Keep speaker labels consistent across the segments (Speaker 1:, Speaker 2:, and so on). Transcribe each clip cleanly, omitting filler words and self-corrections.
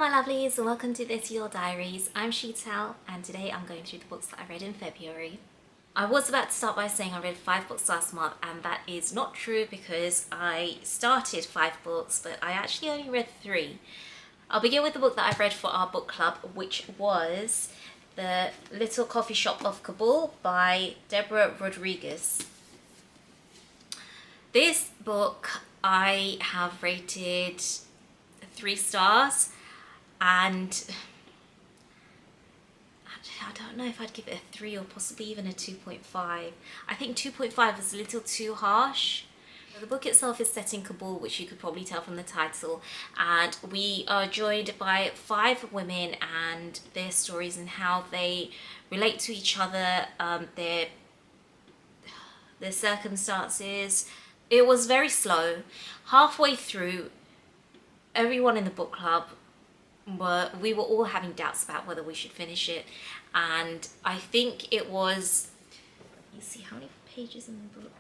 Speaker 1: my lovelies, and welcome to This Your Diaries. I'm Sheetal, and today I'm going through the books that I read in February. I was about to start by saying I read 5 books last month, and that is not true because I started 5 books, but I actually only read 3. I'll begin with the book that I've read for our book club, which was The Little Coffee Shop of Kabul by Deborah Rodriguez. This book I have rated 3 stars, and I don't know if I'd give it a 3 or possibly even a 2.5. I think 2.5 is a little too harsh. The book itself is set in Kabul, which you could probably tell from the title, and we are joined by 5 women and their stories and how they relate to each other, their circumstances. It was very slow. Halfway through, everyone in the book club we were all having doubts about whether we should finish it, and I think it was, let me see how many pages in the book.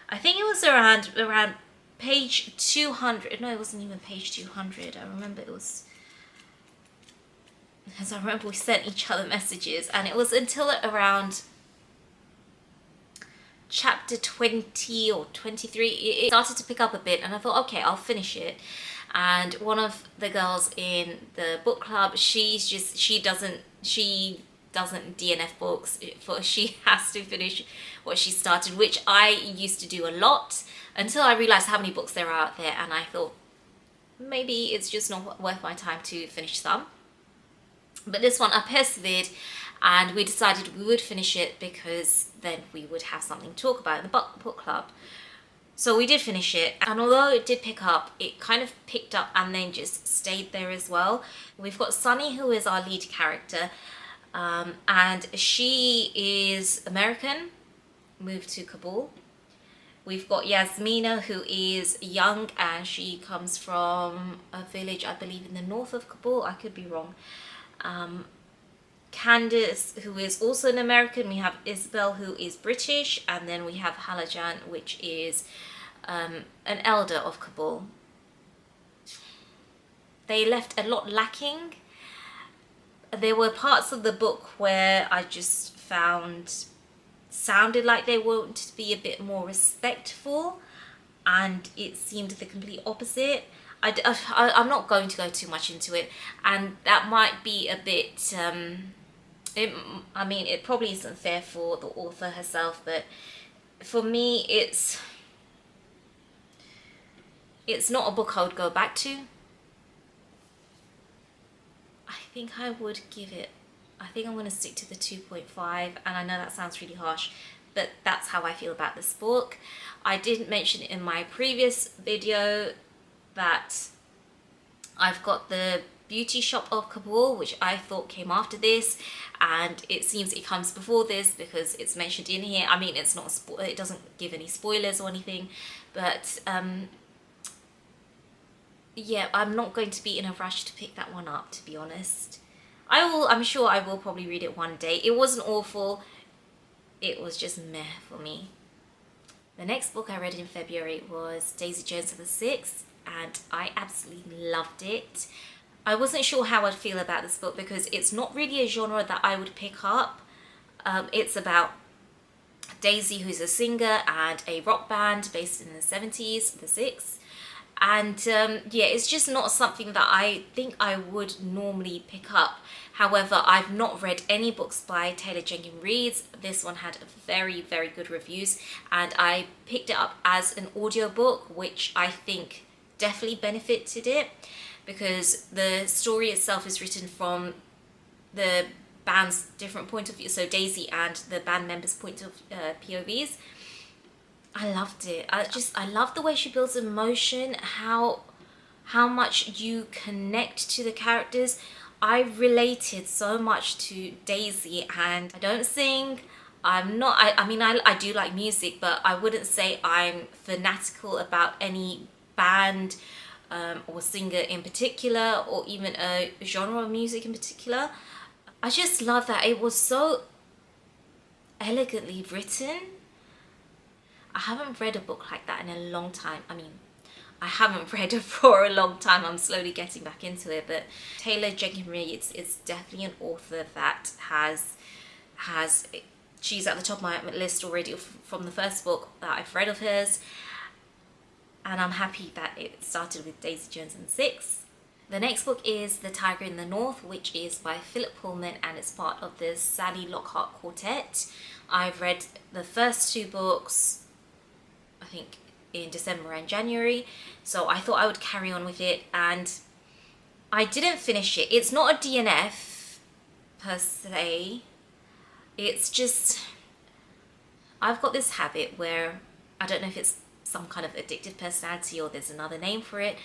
Speaker 1: I think it was around page 200. No, it wasn't even page 200. I remember it was, because I remember we sent each other messages, and it was until around chapter 20 or 23 it started to pick up a bit, and I thought, okay, I'll finish it. And one of the girls in the book club, she doesn't DNF books. She has to finish what she started, which I used to do a lot until I realized how many books there are out there, and I thought maybe it's just not worth my time to finish some. But this one I persevered, and we decided we would finish it because then we would have something to talk about in the book club. So we did finish it, and although it did pick up, it kind of picked up and then just stayed there as well. We've got Sunny, who is our lead character, and she is American, moved to Kabul. We've got Yasmina, who is young, and she comes from a village, I believe, in the north of Kabul. I could be wrong. Candace, who is also an American. We have Isabel, who is British, and then we have Halajan, which is an elder of Kabul. They left a lot lacking. There were parts of the book where I just found sounded like they wanted to be a bit more respectful, and it seemed the complete opposite. I'm not going to go too much into it, and that might be a bit it probably isn't fair for the author herself, but for me it's not a book I would go back to. I think I'm going to stick to the 2.5, and I know that sounds really harsh, but that's how I feel about this book. I didn't mention it in my previous video that I've got the Beauty Shop of Kabul, which I thought came after this, and it seems it comes before this because it's mentioned in here. I mean, it's not it doesn't give any spoilers or anything, but yeah, I'm not going to be in a rush to pick that one up, to be honest. I'm sure I will probably read it one day. It wasn't awful, it was just meh for me. The next book I read in February was Daisy Jones and the Six, and I absolutely loved it. I wasn't sure how I'd feel about this book because it's not really a genre that I would pick up. It's about Daisy, who's a singer, and a rock band based in the 70s, the Six. And yeah, it's just not something that I think I would normally pick up. However, I've not read any books by Taylor Jenkins Reid. This one had very, very good reviews, and I picked it up as an audiobook, which I think definitely benefited it because the story itself is written from the band's different point of view, so Daisy and the band members' point of POVs. I loved it. I love the way she builds emotion, how much you connect to the characters. I related so much to Daisy, and I don't sing. I do like music, but I wouldn't say I'm fanatical about any band or singer in particular, or even a genre of music in particular. I just love that it was so elegantly written. I haven't read a book like that in a long time. I mean, I haven't read for a long time. I'm slowly getting back into it, but Taylor Jenkins Reid is definitely an author that has she's at the top of my list already from the first book that I've read of hers, and I'm happy that it started with Daisy Jones and the Six. The next book is The Tiger in the North, which is by Philip Pullman, and it's part of the Sally Lockhart Quartet. I've read the first two books, I think, in December and January, so I thought I would carry on with it, and I didn't finish it. It's not a DNF per se. It's just, I've got this habit where, I don't know if it's some kind of addictive personality or there's another name for it,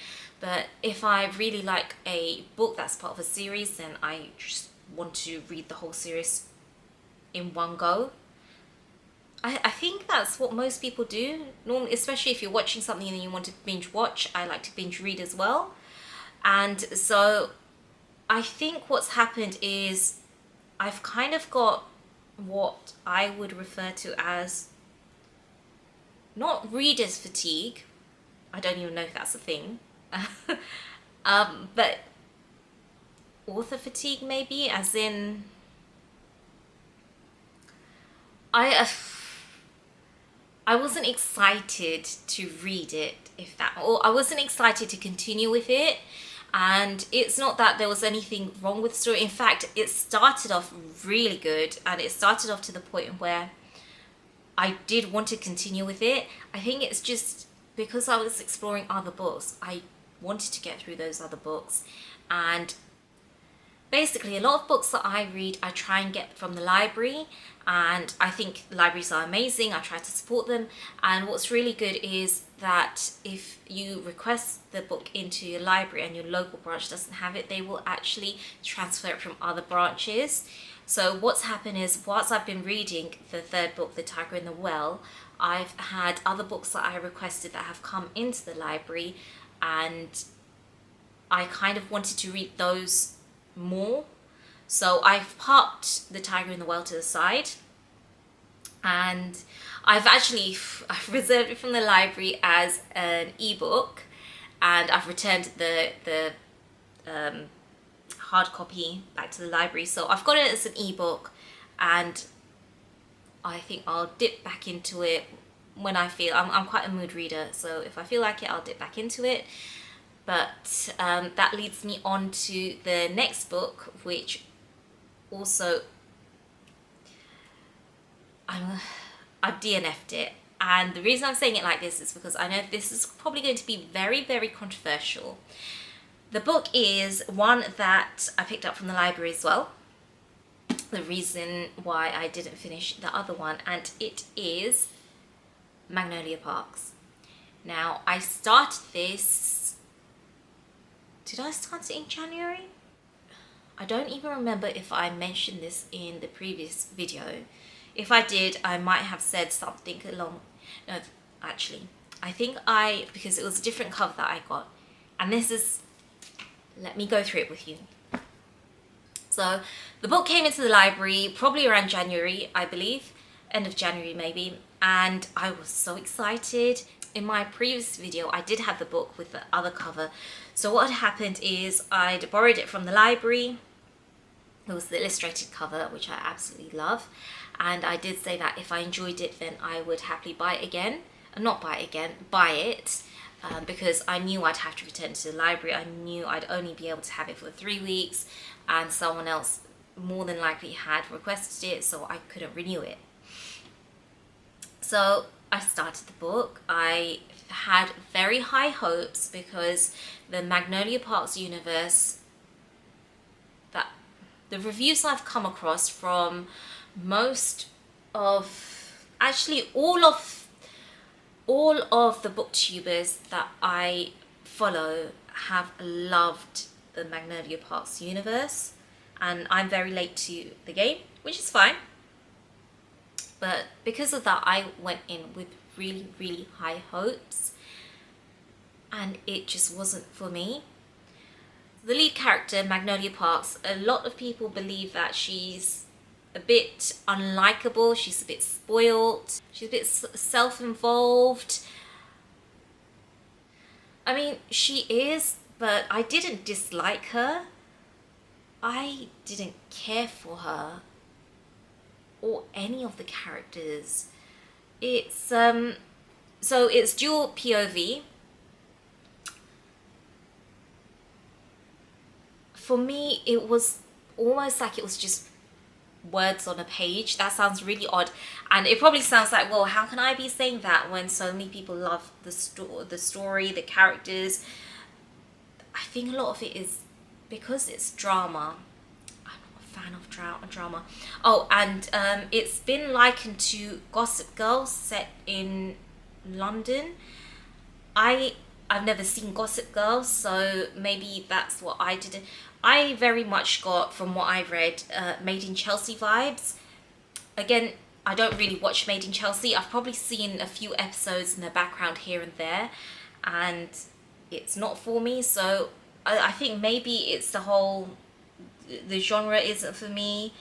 Speaker 1: but if I really like a book that's part of a series, then I just want to read the whole series in one go. I think that's what most people do normally, especially if you're watching something and you want to binge watch. I like to binge read as well, and so I think what's happened is I've kind of got what I would refer to as not reader's fatigue. I don't even know if that's a thing. But author fatigue maybe, as in I wasn't excited to read it, or I wasn't excited to continue with it. And it's not that there was anything wrong with the story. In fact, it started off really good, and it started off to the point where I did want to continue with it. I think it's just because I was exploring other books, I wanted to get through those other books. And basically, a lot of books that I read, I try and get from the library, and I think libraries are amazing. I try to support them, and what's really good is that if you request the book into your library and your local branch doesn't have it, they will actually transfer it from other branches. So what's happened is, whilst I've been reading the third book, The Tiger in the Well, I've had other books that I requested that have come into the library, and I kind of wanted to read those more. So I've parked The Tiger in the Well to the side, and I've reserved it from the library as an ebook, and I've returned the hard copy back to the library. So I've got it as an ebook, and I think I'll dip back into it when I feel. I'm quite a mood reader, so if I feel like it, I'll dip back into it. But that leads me on to the next book, which also I've DNF'd it. And the reason I'm saying it like this is because I know this is probably going to be very, very controversial. The book is one that I picked up from the library as well. The reason why I didn't finish the other one, and it is Magnolia Parks. Now, I started this, did I start it in January? I don't even remember if I mentioned this in the previous video. If I did, I might have said something along, no, actually, I think because it was a different cover that I got, and this is, let me go through it with you. So the book came into the library probably around January, I believe, end of January maybe, and I was so excited. In my previous video, I did have the book with the other cover. So what had happened is I'd borrowed it from the library. It was the illustrated cover, which I absolutely love. And I did say that if I enjoyed it, then I would happily buy it again. Not buy it again, buy it. Because I knew I'd have to return it to the library. I knew I'd only be able to have it for 3 weeks, and someone else more than likely had requested it, so I couldn't renew it. So I started the book. I had very high hopes because the Magnolia Parks Universe, that the reviews I've come across from most of, actually all of the booktubers that I follow have loved the Magnolia Parks Universe, and I'm very late to the game, which is fine. But because of that, I went in with really, really high hopes, and it just wasn't for me. The lead character, Magnolia Parks, a lot of people believe that she's a bit unlikable, she's a bit spoiled, she's a bit self-involved. I mean, she is, but I didn't dislike her. I didn't care for her or any of the characters. It's so it's dual POV. For me, it was almost like it was just words on a page. That sounds really odd, and it probably sounds like, well, how can I be saying that when so many people love the story, the characters? I think a lot of it is because it's drama. I'm not a fan of drama. Oh, and it's been likened to Gossip Girl set in London. I've never seen Gossip Girl, so maybe that's what I did. I very much got, from what I read, Made in Chelsea vibes. Again, I don't really watch Made in Chelsea. I've probably seen a few episodes in the background here and there, and it's not for me. So I think maybe it's the genre isn't for me.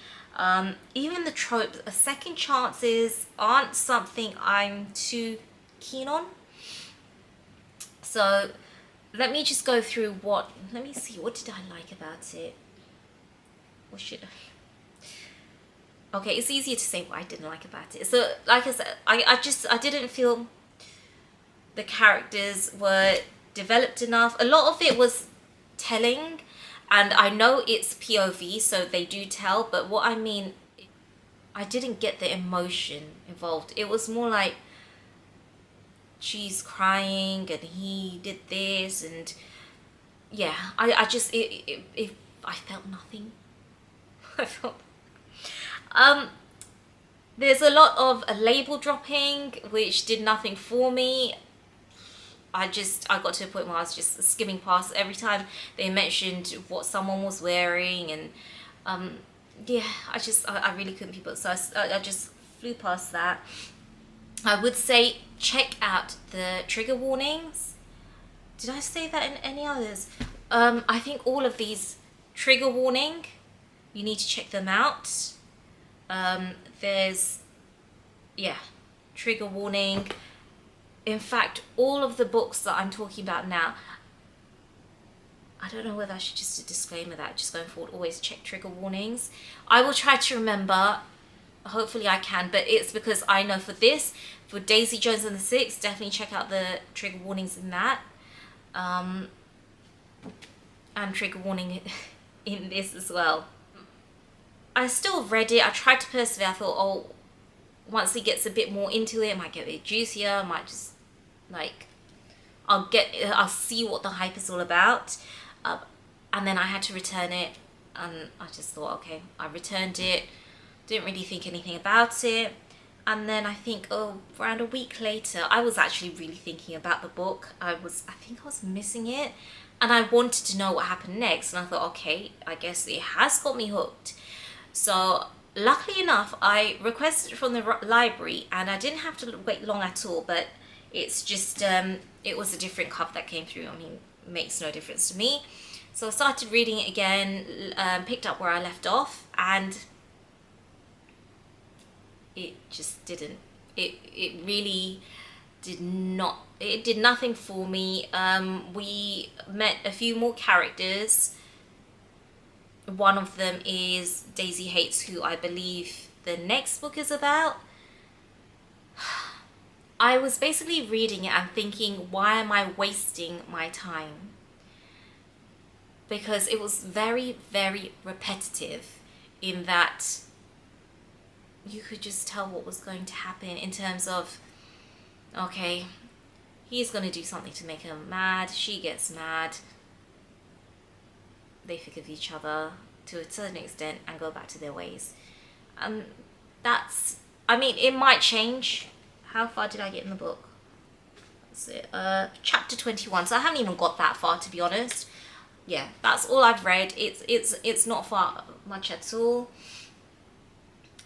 Speaker 1: Even the tropes, second chances aren't something I'm too keen on. So let me just go through let me see, what did I like about it? Or should I? Okay, it's easier to say what I didn't like about it. So, like I said, I didn't feel the characters were developed enough. A lot of it was telling, and I know it's POV, so they do tell, but what I mean, I didn't get the emotion involved. It was more like, she's crying and he did this, and yeah, I just I felt nothing. I felt there's a lot of label dropping which did nothing for me. I got to a point where I was just skimming past every time they mentioned what someone was wearing, and yeah, I really couldn't keep up, so I just flew past that. I would say check out the trigger warnings. Did I say that in any others? I think all of these trigger warning, you need to check them out. There's, yeah, trigger warning. In fact, all of the books that I'm talking about now, I don't know whether I should just a disclaimer that just going forward, always check trigger warnings. I will try to remember. Hopefully I can, but it's because I know for Daisy Jones and the Six, definitely check out the trigger warnings in that. And trigger warning in this as well. I still read it. I tried to persevere. I thought, oh, once he gets a bit more into it might get a bit juicier. I might just, like, I'll see what the hype is all about. And then I had to return it, and I just thought, okay, I returned it. Didn't really think anything about it. And then I think, around a week later, I was actually really thinking about the book. I think I was missing it, and I wanted to know what happened next. And I thought, okay, I guess it has got me hooked. So luckily enough, I requested it from the library, and I didn't have to wait long at all. But it's just, it was a different cover that came through. I mean, it makes no difference to me. So I started reading it again, picked up where I left off, and it just didn't. It really did not. It did nothing for me. We met a few more characters. One of them is Daisy Hates, who I believe the next book is about. I was basically reading it and thinking, why am I wasting my time? Because it was very, very repetitive in that you could just tell what was going to happen in terms of, okay, he's going to do something to make her mad, she gets mad, they forgive each other to a certain extent and go back to their ways. That's, I mean, it might change. How far did I get in the book? That's it. Chapter 21. So I haven't even got that far, to be honest. Yeah, that's all I've read. It's not far much at all.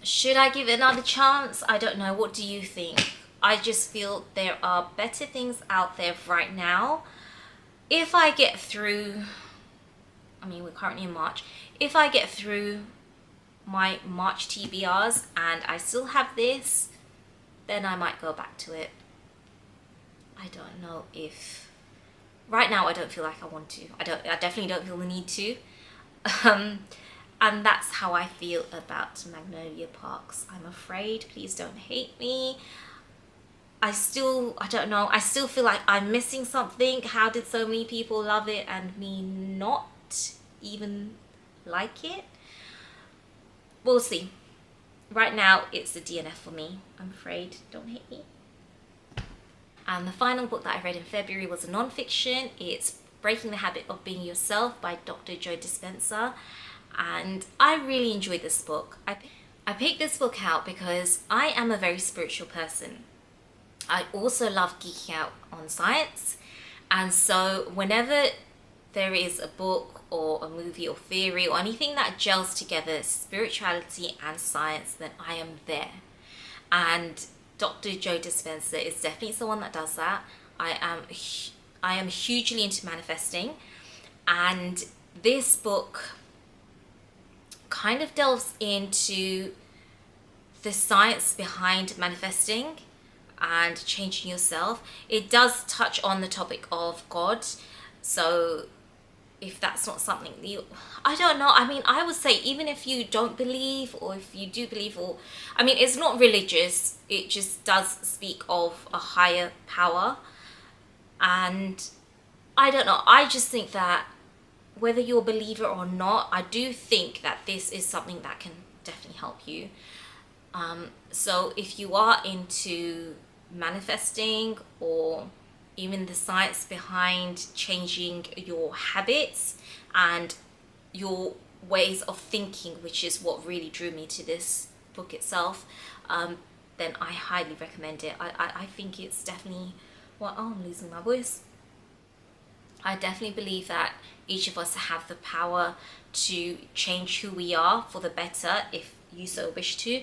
Speaker 1: Should I give it another chance? I don't know. What do you think? I just feel there are better things out there right now. If I get through, I mean, we're currently in March. If I get through my March TBRs and I still have this, then I might go back to it. I don't know if right now I don't feel like I want to. I definitely don't feel the need to. And that's how I feel about Magnolia Parks. I'm afraid, please don't hate me. I don't know, I still feel like I'm missing something. How did so many people love it and me not even like it? We'll see. Right now, it's a DNF for me, I'm afraid. Don't hate me. And the final book that I read in February was a non-fiction. It's Breaking the Habit of Being Yourself by Dr. Joe Dispenza. And I really enjoyed this book. I picked this book out because I am a very spiritual person. I also love geeking out on science. And so whenever there is a book or a movie or theory or anything that gels together spirituality and science, then I am there. And Dr. Joe Dispenza is definitely someone that does that. I am hugely into manifesting, and this book kind of delves into the science behind manifesting and changing yourself. It does touch on the topic of God, so if that's not something I don't know. I mean, I would say even if you don't believe, or if you do believe, or I mean, it's not religious, it just does speak of a higher power. And I don't know, I just think that whether you're a believer or not, I do think that this is something that can definitely help you. So if you are into manifesting, or even the science behind changing your habits and your ways of thinking, which is what really drew me to this book itself, then I highly recommend it. I think it's definitely, well, oh, I'm losing my voice. I definitely believe that each of us have the power to change who we are for the better if you so wish to,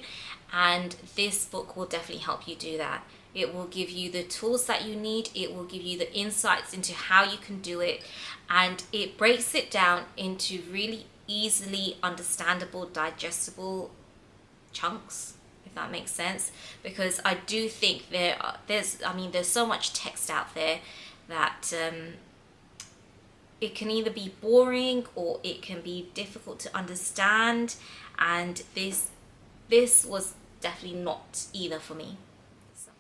Speaker 1: and this book will definitely help you do that. It will give you the tools that you need. It will give you the insights into how you can do it. And it breaks it down into really easily understandable, digestible chunks, if that makes sense. Because I do think there's so much text out there that it can either be boring or it can be difficult to understand. And this was definitely not either for me.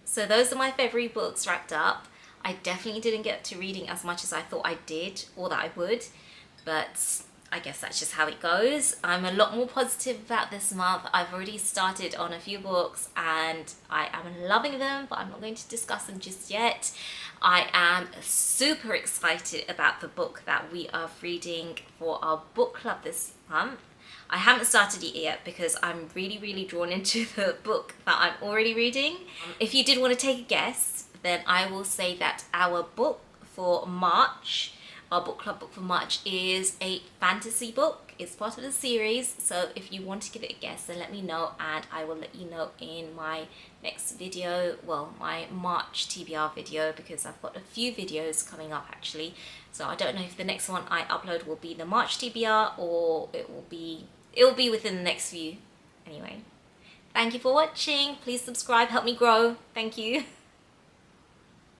Speaker 1: So those are my February books wrapped up. I definitely didn't get to reading as much as I thought I did, or that I would, but I guess that's just how it goes. I'm a lot more positive about this month. I've already started on a few books and I am loving them, but I'm not going to discuss them just yet. I am super excited about the book that we are reading for our book club this month. I haven't started it yet because I'm really drawn into the book that I'm already reading. If you did want to take a guess, then I will say that our book for March, our book club book for March, is a fantasy book. It's part of the series, so if you want to give it a guess, then let me know and I will let you know in my next video, well, my March TBR video, because I've got a few videos coming up actually. So I don't know if the next one I upload will be the March TBR or it will be within the next few. Anyway, thank you for watching. Please subscribe, help me grow. Thank you.